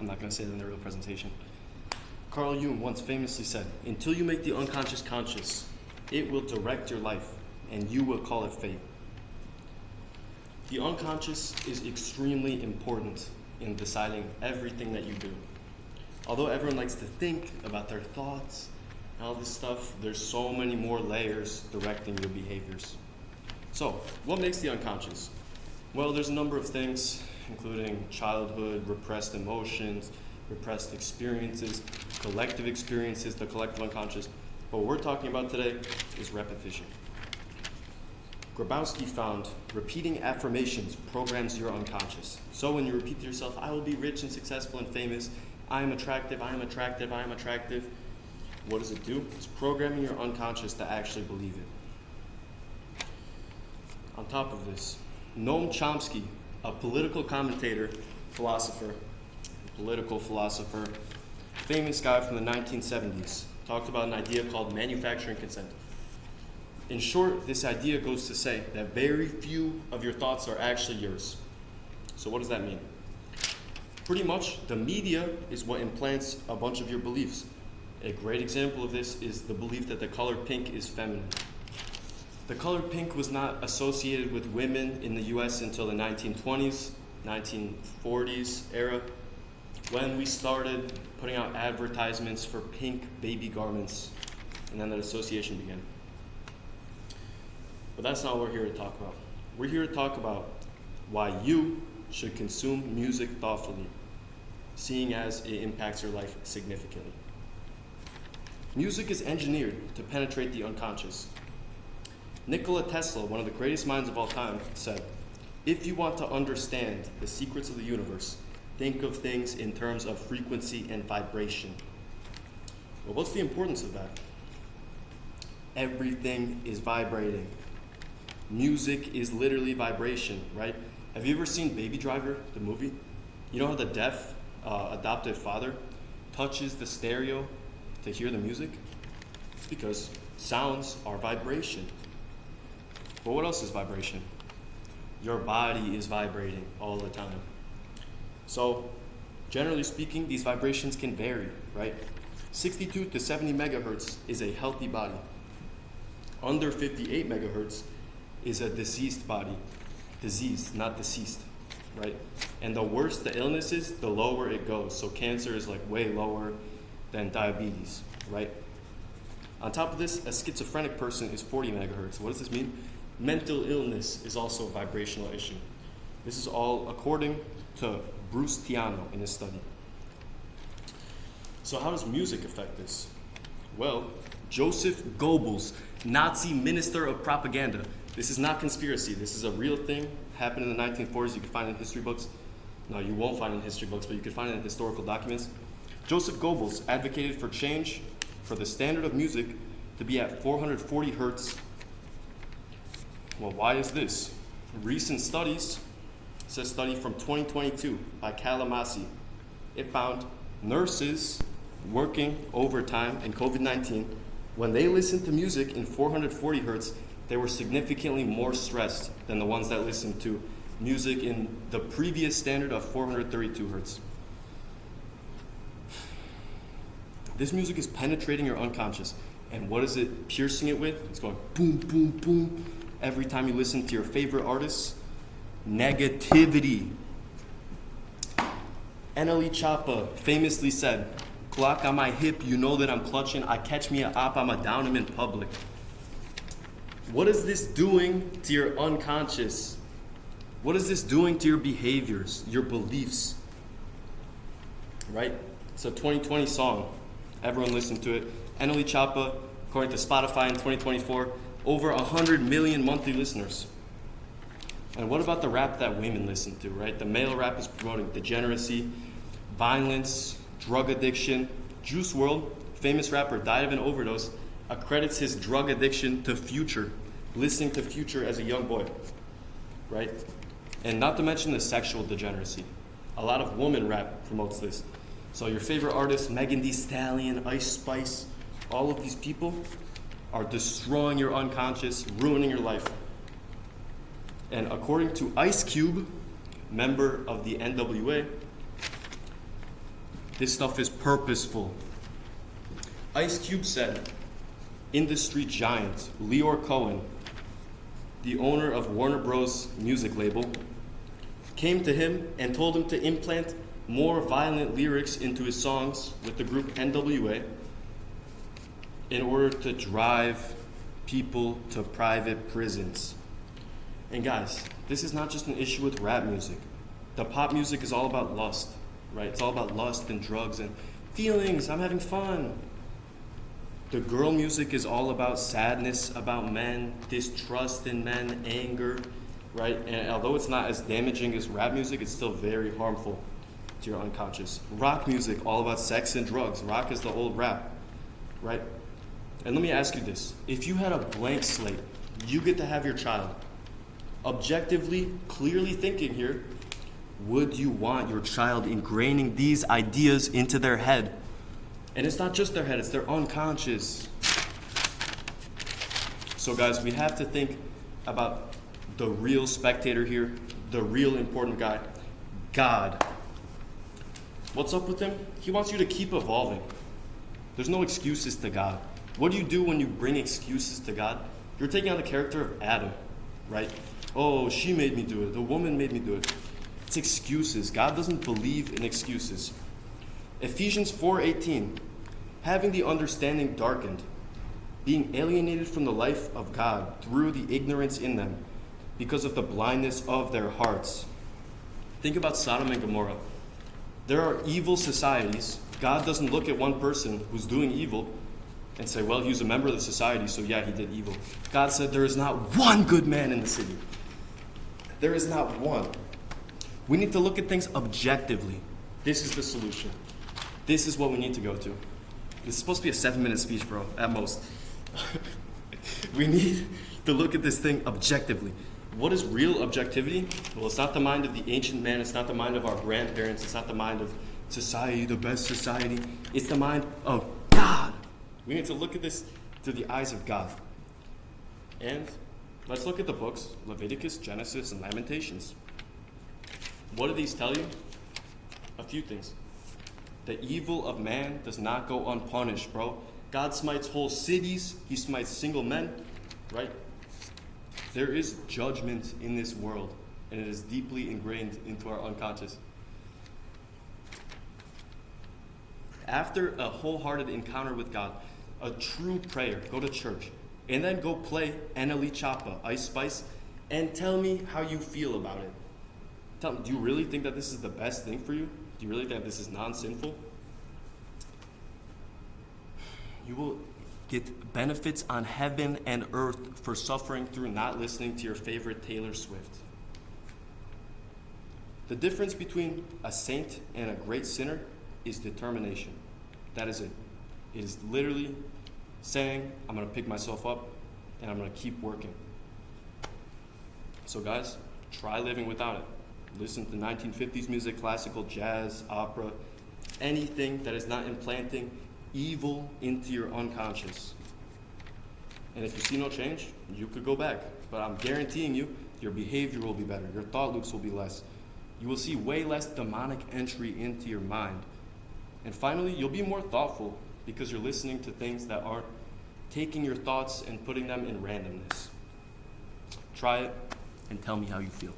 I'm not going to say that in the real presentation. Carl Jung once famously said, "Until you make the unconscious conscious, it will direct your life, and you will call it fate." The unconscious is extremely important in deciding everything that you do. Although everyone likes to think about their thoughts and all this stuff, there's so many more layers directing your behaviors. So, what makes the unconscious? Well, there's a number of things, including childhood, repressed emotions, repressed experiences, collective experiences, the collective unconscious. But what we're talking about today is repetition. Grabowski found repeating affirmations programs your unconscious. So when you repeat to yourself, "I will be rich and successful and famous," "I am attractive, I am attractive, I am attractive," what does it do? It's programming your unconscious to actually believe it. On top of this, Noam Chomsky, a political commentator, political philosopher, famous guy from the 1970s, talked about an idea called manufacturing consent. In short, this idea goes to say that very few of your thoughts are actually yours. So what does that mean? Pretty much, the media is what implants a bunch of your beliefs. A great example of this is the belief that the color pink is feminine. The color pink was not associated with women in the US until the 1920s, 1940s era, when we started putting out advertisements for pink baby garments, and then that association began. But that's not what we're here to talk about. We're here to talk about why you should consume music thoughtfully, seeing as it impacts your life significantly. Music is engineered to penetrate the unconscious. Nikola Tesla, one of the greatest minds of all time, said, "If you want to understand the secrets of the universe, think of things in terms of frequency and vibration." Well, what's the importance of that? Everything is vibrating. Music is literally vibration, right? Have you ever seen Baby Driver, the movie? You know how the deaf adoptive father touches the stereo to hear the music? It's because sounds are vibration. But what else is vibration? Your body is vibrating all the time. So, generally speaking, these vibrations can vary, right? 62 to 70 megahertz is a healthy body. Under 58 megahertz is a diseased body. Diseased, not deceased, right? And the worse the illness is, the lower it goes. So cancer is like way lower than diabetes, right? On top of this, a schizophrenic person is 40 megahertz. What does this mean? Mental illness is also a vibrational issue. This is all according to Bruce Tiano in his study. So how does music affect this? Well, Joseph Goebbels, Nazi minister of propaganda. This is not conspiracy. This is a real thing. Happened in the 1940s. You can find it in history books. No, you won't find it in history books, but you can find it in historical documents. Joseph Goebbels advocated for change for the standard of music to be at 440 hertz. Well, why is this? Recent studies, it's a study from 2022 by Kalamasi. It found nurses working overtime in COVID-19, when they listened to music in 440 hertz, they were significantly more stressed than the ones that listened to music in the previous standard of 432 hertz. This music is penetrating your unconscious. And what is it piercing it with? It's going boom, boom, boom. Every time you listen to your favorite artists, negativity. NLE Choppa famously said, "Clock on my hip, you know that I'm clutching. I catch me a op, I'ma down him in public." What is this doing to your unconscious? What is this doing to your behaviors, your beliefs? Right? It's a 2020 song. Everyone listened to it. NLE Choppa, according to Spotify in 2024, over 100 million monthly listeners. And what about the rap that women listen to, right? The male rap is promoting degeneracy, violence, drug addiction. Juice WRLD, famous rapper, died of an overdose, accredits his drug addiction to Future, listening to Future as a young boy, right? And not to mention the sexual degeneracy. A lot of woman rap promotes this. So your favorite artists, Megan Thee Stallion, Ice Spice, all of these people are destroying your unconscious, ruining your life. And according to Ice Cube, member of the NWA, This stuff is purposeful. Ice Cube said, industry giant Leor Cohen, the owner of Warner Bros. Music label, came to him and told him to implant more violent lyrics into his songs with the group NWA in order to drive people to private prisons. And guys, this is not just an issue with rap music. The pop music is all about lust, right? It's all about lust and drugs and feelings. I'm having fun. The girl music is all about sadness, about men, distrust in men, anger, right? And although it's not as damaging as rap music, it's still very harmful to your unconscious. Rock music, all about sex and drugs. Rock is the old rap, right? And let me ask you this. If you had a blank slate, you get to have your child. Objectively, clearly thinking here, would you want your child ingraining these ideas into their head? And it's not just their head, it's their unconscious. So guys, we have to think about the real spectator here, the real important guy, God. What's up with him? He wants you to keep evolving. There's no excuses to God. What do you do when you bring excuses to God? You're taking on the character of Adam, right? Oh, she made me do it. The woman made me do it. It's excuses. God doesn't believe in excuses. Ephesians 4:18, having the understanding darkened, being alienated from the life of God through the ignorance in them, because of the blindness of their hearts. Think about Sodom and Gomorrah. There are evil societies. God doesn't look at one person who's doing evil and say, well, he was a member of the society, so yeah, he did evil. God said there is not one good man in the city. There is not one. We need to look at things objectively. This is the solution. This is what we need to go to. This is supposed to be a 7-minute speech, bro, at most. We need to look at this thing objectively. What is real objectivity? Well, it's not the mind of the ancient man. It's not the mind of our grandparents. It's not the mind of society, the best society. It's the mind of God. We need to look at this through the eyes of God. And let's look at the books, Leviticus, Genesis, and Lamentations. What do these tell you? A few things. The evil of man does not go unpunished, bro. God smites whole cities. He smites single men, right? There is judgment in this world, and it is deeply ingrained into our unconscious. After a wholehearted encounter with God, a true prayer, go to church, and then go play Eneli Chapa, Ice Spice, and tell me how you feel about it. Tell me, do you really think that this is the best thing for you? Do you really think this is non-sinful? You will get benefits on heaven and earth for suffering through not listening to your favorite Taylor Swift. The difference between a saint and a great sinner is determination. That is it. It is literally saying, I'm going to pick myself up and I'm going to keep working. So guys, try living without it. Listen to 1950s music, classical, jazz, opera, anything that is not implanting evil into your unconscious. And if you see no change, you could go back. But I'm guaranteeing you, your behavior will be better. Your thought loops will be less. You will see way less demonic entry into your mind. And finally, you'll be more thoughtful because you're listening to things that aren't taking your thoughts and putting them in randomness. Try it and tell me how you feel.